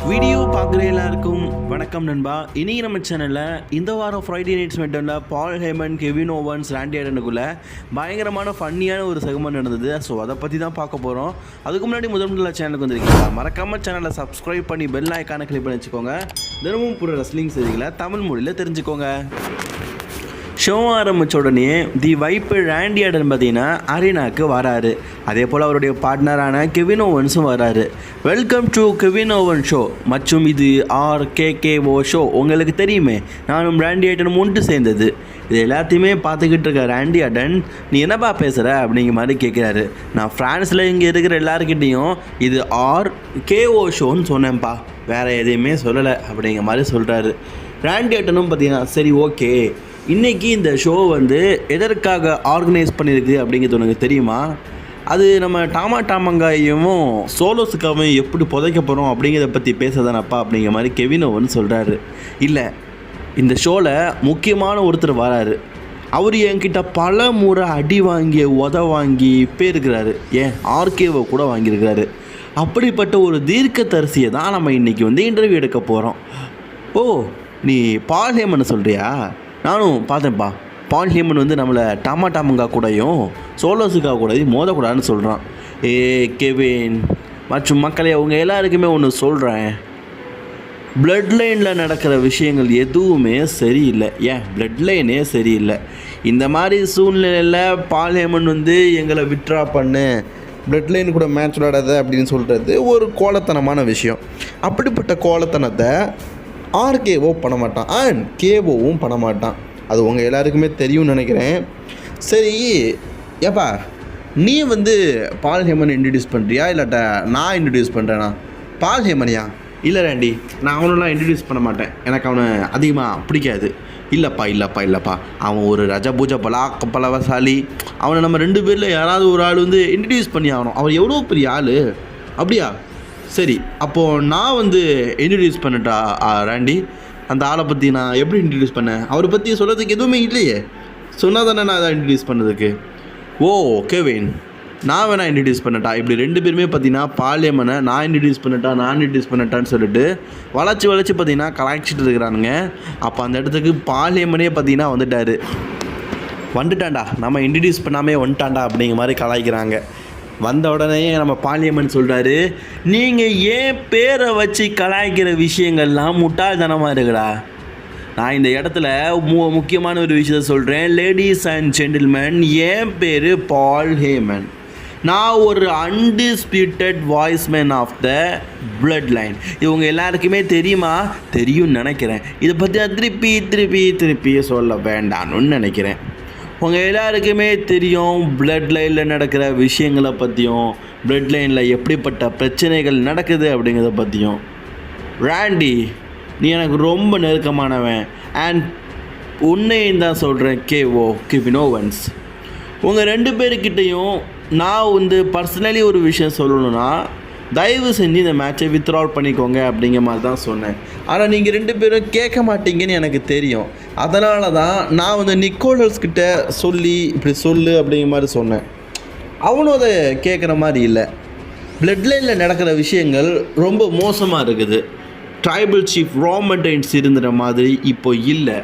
Video பார்க்குற எல்லாருக்கும் வணக்கம் நண்பா. இன்றைக்கி நம்ம சேனலில் இந்த வாரம் ஃப்ரைடே நைட் ஸ்மெட்டனில் பால் ஹேமன், கெவின் ஓவன்ஸ், ராண்டி ஆர்டனுக்குள்ளே பயங்கரமான ஃபன்னியான ஒரு செக்மெண்ட் நடந்தது. ஸோ அதை பற்றி தான் பார்க்க போகிறோம். அதுக்கு முன்னாடி முதல்ல சேனலுக்கு வந்திருக்கீங்களா, மறக்காமல் சேனலை சப்ஸ்கிரைப் பண்ணி பெல் ஐக்கானை கிளிக் பண்ணி வச்சுக்கோங்க. தினமும் புற ரெஸ்லிங் செய்திகளை தமிழ் மொழியில் தெரிஞ்சுக்கோங்க. ஷோ ஆரம்பித்த உடனே தி வைப்பு ராண்டி ஆர்டன் பார்த்தீங்கன்னா அரீனாவுக்கு வராரு. அதே போல் அவருடைய பார்ட்னரான கெவின் ஓவன்ஸும் வராரு. Welcome to Kevin Owen show மற்றும் இது RKKO ஷோ. உங்களுக்கு தெரியுமே, நானும் ராண்டி ஆர்டனும் ஒன்று சேர்ந்தது. இது எல்லாத்தையுமே பார்த்துக்கிட்டு இருக்க ராண்டி ஆர்டன், நீ என்னப்பா பேசுகிற அப்படிங்கிற மாதிரி கேட்குறாரு. நான் ஃப்ரான்ஸில் இங்கே இருக்கிற எல்லாருக்கிட்டேயும் இது RKO ஷோன்னு சொன்னேன்ப்பா, வேறு எதையுமே சொல்லலை அப்படிங்கிற மாதிரி சொல்கிறாரு. ராண்டி ஆர்டனும் பார்த்தீங்கன்னா சரி ஓகே, இன்றைக்கி இந்த ஷோ எதற்காக ஆர்கனைஸ் பண்ணியிருக்கு அப்படிங்கிறது உனக்கு தெரியுமா? அது நம்ம டாமாங்காயும் சோலோஸுக்காகவும் எப்படி புதைக்க போகிறோம் அப்படிங்கிறத பற்றி பேசதானப்பா அப்படிங்கிற மாதிரி கெவின் ஓவன் சொல்கிறாரு. இல்லை, இந்த ஷோவில் முக்கியமான ஒருத்தர் வராரு. அவர் என்கிட்ட பல முறை அடி வாங்கி வாங்கி போயிருக்கிறாரு. ஏன் RKO கூட வாங்கியிருக்கிறாரு. அப்படிப்பட்ட ஒரு தீர்க்கதரிசியை தான் நம்ம இன்றைக்கி இன்டர்வியூ எடுக்க போகிறோம். ஓ, நீ பால் ஹேமன் சொல்கிறியா? நானும் பார்த்தேன்ப்பா. பால் ஹேமன் நம்மளை டாமாங்கா கூடயும் சோலோஸுக்கா கூடயும் மோதக்கூடாதுன்னு சொல்கிறான். கெவின் மற்றும் மக்களே, அவங்க எல்லாருக்குமே ஒன்று சொல்கிறேன், பிளட் லைனில் நடக்கிற விஷயங்கள் எதுவுமே சரியில்லை. ஏன் பிளட் லைனே சரியில்லை. இந்த மாதிரி சூழ்நிலையில் பால் ஹேமன் எங்களை விட்ரா பண்ணு, பிளட் லைன் கூட மேட்ச் விளாடாத அப்படின்னு சொல்கிறது ஒரு கோலத்தனமான விஷயம். அப்படிப்பட்ட கோலத்தனத்தை RKO பண்ண மாட்டான், அண்ட் KOவும் பண்ண மாட்டான். அது உங்கள் எல்லாருக்குமே தெரியும்னு நினைக்கிறேன். சரி, ஏப்பா நீ பால் ஹேமன் இன்ட்ரடியூஸ் பண்ணுறியா இல்லாட்டா நான் இன்ட்ரடியூஸ் பண்ணுறேனா? பால் ஹேமனியா? இல்லை ராண்டி, நான் அவனெல்லாம் இன்ட்ரடியூஸ் பண்ண மாட்டேன், எனக்கு அவனை அதிகமாக பிடிக்காது. இல்லைப்பா, அவன் ஒரு ரஜபூஜ பலவசாலி. அவனை நம்ம 2 பேரில் யாராவது ஒரு ஆள் இன்ட்ரடியூஸ் பண்ணி ஆகணும். அவன் எவ்வளோ பெரிய ஆள். அப்படியா? சரி, அப்போது நான் இன்ட்ரடியூஸ் பண்ணட்டா ராண்டி? அந்த ஆளை பற்றி நான் எப்படி இன்ட்ரடியூஸ் பண்ணேன்? அவரை பற்றி சொல்கிறதுக்கு எதுவுமே இல்லையே. சொன்னால் தானே நான் அதை இன்ட்ரடியூஸ் பண்ணதுக்கு. ஓ கெவின், நான் வேணா இன்ட்ரடியூஸ் பண்ணட்டா? இப்படி 2 பேருமே பார்த்தீங்கன்னா பால் ஹேமனை நான் இன்ட்ரடியூஸ் பண்ணட்டான்னு சொல்லிட்டு வளைச்சி பார்த்தீங்கன்னா கலாய்ச்சிட்டு இருக்கிறானுங்க. அப்போ அந்த இடத்துக்கு பால் ஹேமனே பார்த்தீங்கன்னா வந்துட்டான்டா, நம்ம இன்ட்ரடியூஸ் பண்ணாமே வந்துட்டான்டா அப்படிங்கிற மாதிரி கலாய்க்கிறாங்க. வந்த உடனே நம்ம பால் ஹேமன் சொல்கிறாரு, நீங்கள் ஏன் பேரை வச்சு கலாய்க்கிற விஷயங்கள்லாம் முட்டாள்தனமாக இருக்குடா. நான் இந்த இடத்துல முக்கியமான ஒரு விஷயத்த சொல்கிறேன். லேடிஸ் அண்ட் ஜென்டில்மேன், என் பேர் பால் ஹேமன். நான் ஒரு undisputed wise man of the bloodline லைன். இவங்க எல்லாருக்குமே தெரியுமா? தெரியும்னு நினைக்கிறேன். இதை பற்றி நான் திருப்பி சொல்ல வேண்டாம்னு நினைக்கிறேன். உங்கள் எல்லாருக்குமே தெரியும் பிளட் லைனில் நடக்கிற விஷயங்களை பற்றியும், பிளட் லைனில் எப்படிப்பட்ட பிரச்சனைகள் நடக்குது அப்படிங்கிறத பற்றியும். ராண்டி, நீ எனக்கு ரொம்ப நெருக்கமானவன். அண்ட் உன்னையும் தான் சொல்கிறேன், கெவின் ஓவன்ஸ். உங்கள் 2 பேருக்கிட்டையும் நான் பர்சனலி ஒரு விஷயம் சொல்லணுன்னா, தயவு செஞ்சு இந்த மேட்சை வித்ட்ரால் பண்ணிக்கோங்க அப்படிங்கிற மாதிரி தான் சொன்னேன். ஆனால் நீங்கள் 2 பேரும் கேட்க மாட்டீங்கன்னு எனக்கு தெரியும். அதனால தான் நான் நிக்கோலஸ்கிட்ட சொல்லி இப்படி சொல்லு அப்படிங்கிற மாதிரி சொன்னேன். அவனும் அதை கேட்குற மாதிரி இல்லை. பிளட் லைனில் நடக்கிற விஷயங்கள் ரொம்ப மோசமாக இருக்குது. ட்ரைபல் சீஃப் ரோமன் ரெயின்ஸ் இருந்துற மாதிரி இப்போ இல்லை.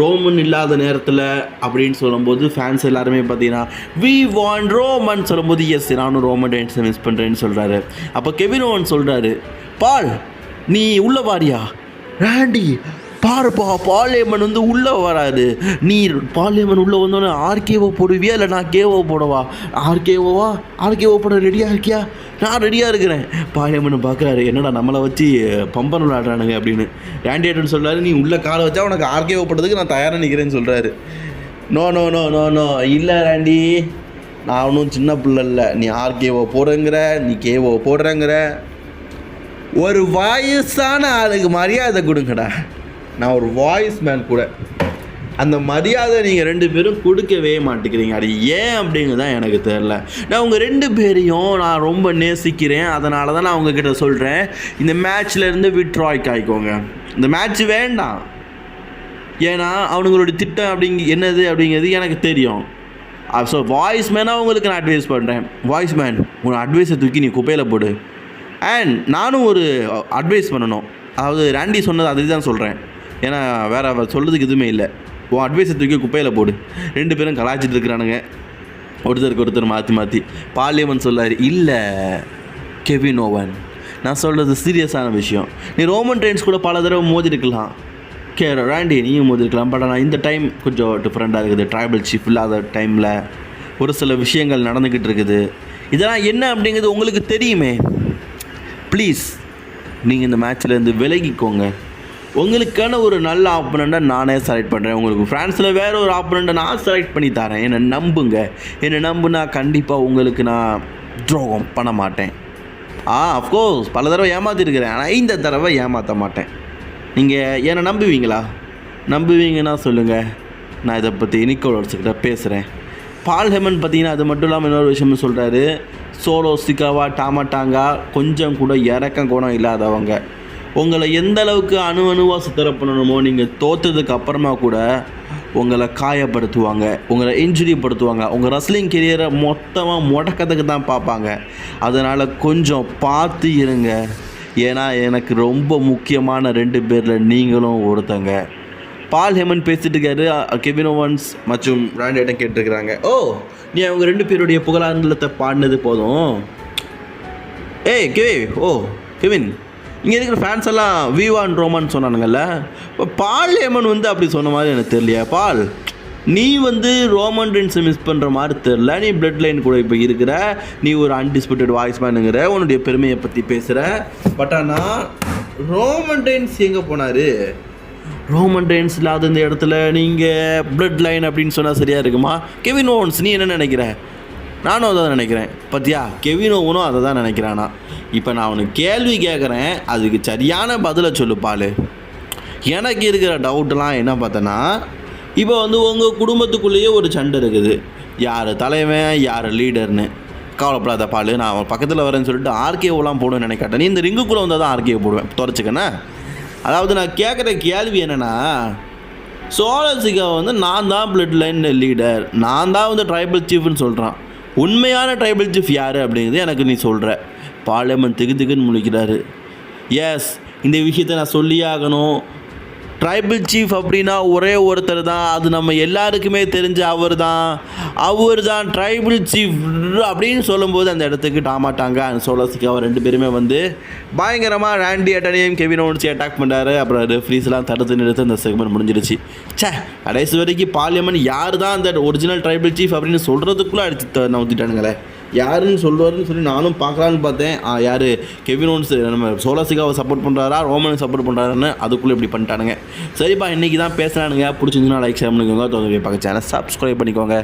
ரோமன் இல்லாத நேரத்தில் அப்படின்னு சொல்லும்போது ஃபேன்ஸ் எல்லாருமே பார்த்தீங்கன்னா வி வாண்ட் ரோமன் சொல்லும்போது எஸ் நானும் ரோமன் ரெயின்ஸை மிஸ் பண்ணுறேன்னு சொல்கிறாரு. அப்போ கெவின் ஓவன் சொல்கிறாரு, பால் நீ உள்ளே வாரியா? ராண்டி பாருப்பா, பால் ஹேமன் உள்ளே வராது. நீ பால் ஹேமன் உள்ளே வந்தோன்னே RKO போடுவியா இல்லை நான் KO போடவா? RKO போட ரெடியாக இருக்கியா? நான் ரெடியாக இருக்கிறேன். பால் ஹேமன் பார்க்குறாரு, என்னடா நம்மளை வச்சு பம்பன் விளையாடுறானுங்க அப்படின்னு. ராண்டி ஆர்டன் சொல்கிறாரு, நீ உள்ள காலை வச்சா உனக்கு RKO போடுறதுக்கு நான் தயாராக நிற்கிறேன்னு சொல்கிறாரு. நோ இல்லை ராண்டி, நான் ஒன்றும் சின்ன பிள்ளை இல்லை. நீ RKO போடுறங்கிற, நீ KO போடுறங்கிற. ஒரு வயசான ஆளுக்கு மரியாதை கொடுங்கடா. நான் ஒரு வாய்ஸ் மேன் கூட. அந்த மரியாதை நீங்கள் 2 பேரும் கொடுக்கவே மாட்டேங்கிறீங்க. அது ஏன் அப்படிங்கிறது தான் எனக்கு தெரில. நான் உங்கள் 2 பேரையும் நான் ரொம்ப நேசிக்கிறேன். அதனால தான் நான் உங்ககிட்ட சொல்கிறேன், இந்த மேட்ச்லேருந்து விட்ராய் காய்க்கோங்க. இந்த மேட்ச் வேண்டாம். ஏன்னா அவனுங்களோட திட்டம் என்னது அப்படிங்கிறது எனக்கு தெரியும். ஸோ வாய்ஸ் மேனாக உங்களுக்கு நான் அட்வைஸ் பண்ணுறேன். வாய்ஸ் மேன், உன் அட்வைஸை தூக்கி நீ குப்பையில் போடு. அண்ட் நானும் ஒரு அட்வைஸ் பண்ணணும். அதாவது ராண்டி சொன்னது அதை தான் சொல்கிறேன். ஏன்னா வேறு சொல்கிறதுக்கு எதுவுமே இல்லை. உன் அட்வைஸை தூக்கி குப்பையில் போடு. 2 பேரும் கலாய்ச்சிட்டு இருக்கிறானுங்க ஒருத்தருக்கு ஒருத்தர் மாற்றி. பால் ஹேமன் சொல்லார், இல்லை கெவின் ஓவன், நான் சொல்கிறது சீரியஸான விஷயம். நீ ரோமன் ரெயின்ஸ் கூட பல தடவை மோதிருக்கலாம், ராண்டி நீயும் மோதிருக்கலாம். பட் ஆனால் இந்த டைம் கொஞ்சம் டிஃப்ரெண்ட்டாக இருக்குது. ட்ரைபல் சீஃப் இல்லாத டைமில் ஒரு சில விஷயங்கள் நடந்துக்கிட்டு இருக்குது. இதெல்லாம் என்ன அப்படிங்கிறது உங்களுக்கு தெரியுமே. ப்ளீஸ் நீங்கள் இந்த மேட்ச்லேருந்து விலகிக்கோங்க. உங்களுக்கான ஒரு நல்ல ஆப்பனண்ட்டாக நானே செலக்ட் பண்ணுறேன். உங்களுக்கு ஃப்ரான்ஸில் வேறு ஒரு ஆப்பனண்ட்டை நான் செலக்ட் பண்ணி தரேன். என்னை நம்புங்க. என்னை நம்புனா கண்டிப்பாக உங்களுக்கு நான் துரோகம் பண்ண மாட்டேன். அஃப்கோர்ஸ் பல தடவை ஏமாற்றிருக்கிறேன், ஆனால் இந்த தடவை ஏமாற்ற மாட்டேன். நீங்கள் என்னை நம்புவீங்களா? நம்புவீங்கன்னா சொல்லுங்கள், நான் இதை பற்றி நிக்கோலஸ்கிட்ட பேசுகிறேன். பால் ஹேமன் பார்த்தீங்கன்னா அது மட்டும் இல்லாமல் இன்னொரு விஷயமும் சொல்கிறாரு. சோலோ சிக்காவா டாமாட்டாங்கா கொஞ்சம் கூட இறக்கம் குணம் இல்லாதவங்க. உங்களை எந்த அளவுக்கு அணுவாக சுத்தர பண்ணணுமோ நீங்கள் தோற்றதுக்கு அப்புறமா கூட உங்களை காயப்படுத்துவாங்க, உங்களை இன்ஜுரி படுத்துவாங்க. உங்கள் ரெஸ்லிங் கெரியரை மொத்தமாக முடக்கிறதுக்கு தான் பார்ப்பாங்க. அதனால் கொஞ்சம் பார்த்து இருங்க. ஏன்னா எனக்கு ரொம்ப முக்கியமான 2 பேரில் நீங்களும் ஒருத்தங்க. பால் ஹேமன் பேசிட்டு இருக்காரு. கெவின் ஓவன்ஸ் மற்றும் ராண்டி ஆர்டன் கேட்டிருக்கிறாங்க, நீ அவங்க 2 பேருடைய புகழாரத்தை பாடினது போதும். கெவின், இங்கே இருக்கிற ஃபேன்ஸ் எல்லாம் விவான் ரோமன் சொன்னானுங்கல்ல, இப்போ பால் ஹேமன் அப்படி சொன்ன மாதிரி எனக்கு தெரியலையா? பால், நீ ரோமன் ரெயின்ஸை மிஸ் பண்ணுற மாதிரி தெரில. நீ பிளட் லைன் கூட இப்போ இருக்கிற, நீ ஒரு அன்டிஸ்பியூட்டட் வாய்ஸ் மேனுங்கிற, உன்னுடைய பெருமையை பற்றி பேசுகிற. பட் ஆனால் ரோமன் ரெயின்ஸ் எங்கே போனார்? ரோமன் ரெயின்ஸ் இல்லாத இந்த இடத்துல நீங்கள் பிளட் லைன் அப்படின்னு சொன்னால் சரியாக இருக்குமா? கெவின் ஓவன்ஸ், நீ என்ன நினைக்கிற? நானும் அதை தான் நினைக்கிறேன். பார்த்தியா, கெவின் ஓவனும் அதை தான் நினைக்கிறானா? இப்போ நான் அவனுக்கு கேள்வி கேட்குறேன், அதுக்கு சரியான பதிலை சொல்லு பால். எனக்கு இருக்கிற டவுட்லாம் என்ன பார்த்தேன்னா, இப்போ உங்கள் குடும்பத்துக்குள்ளேயே ஒரு சண்டை இருக்குது. யார் தலைவன், யார் லீடர்னு. கவலைப்படாத பால், நான் அவன் பக்கத்தில் வரேன்னு சொல்லிட்டு ஆர்கேஓலாம் போடுவேன்னு நினைக்காட்டேன். நீ இந்த ரிங்குக்குள்ளே வந்தால் தான் ஆர்கேஓ போடுவேன், துறைச்சிக்கண்ணா. அதாவது நான் கேட்குற கேள்வி என்னென்னா, சோலோ சிக்காவை நான் தான் பிளட் லைன் லீடர், நான் தான் ட்ரைபல் சீஃப்னு சொல்கிறான். உண்மையான ட்ரைபல் சீஃப் யார் அப்படிங்கிறது எனக்கு நீ சொல்கிற. பார்லிமெண்ட் திகுன்னு முழிக்கிறாரு. எஸ், இந்த விஷயத்தை நான் சொல்லியே ஆகணும். ட்ரைபல் சீஃப் அப்படின்னா ஒரே ஒருத்தர் தான், அது நம்ம எல்லாருக்குமே தெரிஞ்ச அவர் தான் ட்ரைபல் சீஃப் அப்படின்னு சொல்லும்போது அந்த இடத்துக்கு டாமாட்டாங்க அண்ட் சோலோ சிக்காவை 2 பேருமே பயங்கரமாக ராண்டி ஆர்டனையும் கெவின் ஓவன்ஸையும் அட்டாக் பண்ணுறாரு. அப்புறம் ரெஃப்ரீஸ்லாம் தடுத்து நிறுத்த அந்த செக்மெண்ட் முடிஞ்சிருச்சு. கடைசி வரைக்கும் பார்லிமெண்ட் யார் தான் அந்த ஒரிஜினல் ட்ரைபல் சீஃப் அப்படின்னு சொல்கிறதுக்குள்ளே அடித்து நவுத்திட்டானுங்களே. யாருன்னு சொல்லுவாருன்னு சொல்லி நானும் பார்க்கலான்னு பார்த்தேன். யார் கெவின் ஓவன்ஸ் நம்ம சோலோ சிக்காவை சப்போர்ட் பண்ணுறாரா, ரோமனை சப்போர்ட் பண்ணுறாருன்னு அதுக்குள்ளே இப்படி பண்ணிட்டானுங்க. சரிப்பா, இன்றைக்கி தான் பேசுகிறானுங்க. பிடிச்சிருந்துன்னா லைக் ஷேர் பண்ணிக்கோங்க. தொடர்ந்து பார்க்க சேனல் சப்ஸ்கிரைப் பண்ணிக்கோங்க.